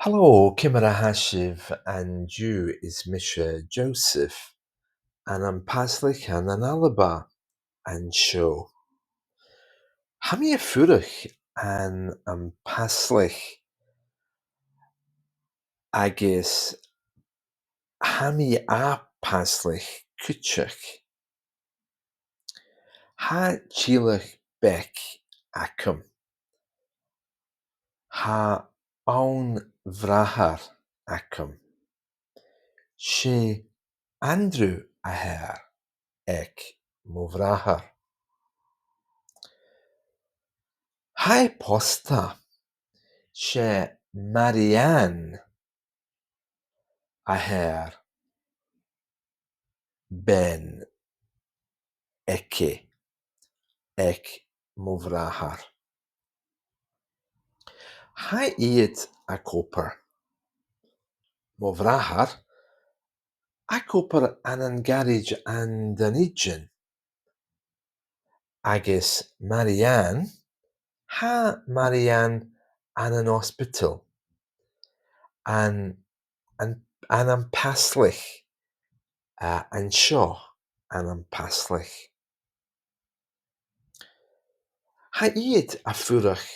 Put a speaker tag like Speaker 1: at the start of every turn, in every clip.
Speaker 1: Hello, Kimera Hashiv, and you is Misha Joseph, and I'm Paslik and an Alaba and show. Hami Furich and I'm Paslik, I guess Hami a Paslik Kutchuk, Ha Chilach Beck Akum, Ha Own Vrahar Akum, She Andrew Aher Ek Movrahar. Hai posta she Marianne aher ben eke ek movrahar. Hai iet a koper movrahar a koper an garage and an ijen. Agis Marianne ha Marianne an hospital an an paslich an shaw an paslich. Ha iet a furach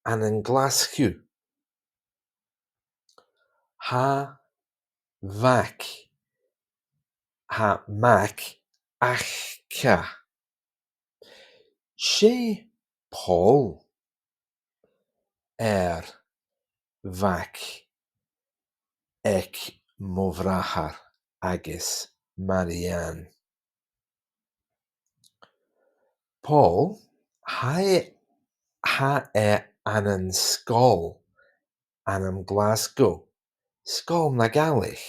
Speaker 1: an glasgow. Ha vac ha mac achka. She Paul vac ek movrahar agis Marianne. Paul ha anan skol anam Glasgow. Skol na Gaelic.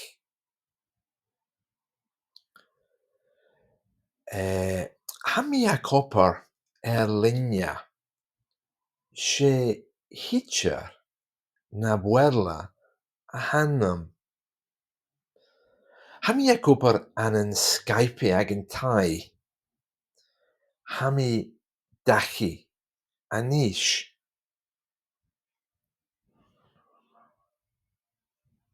Speaker 1: Ha mi a copper linia. She hitcher na buerla a hannam. Ha mi a copper anan Skype ag an tai. Ha mi dachi anish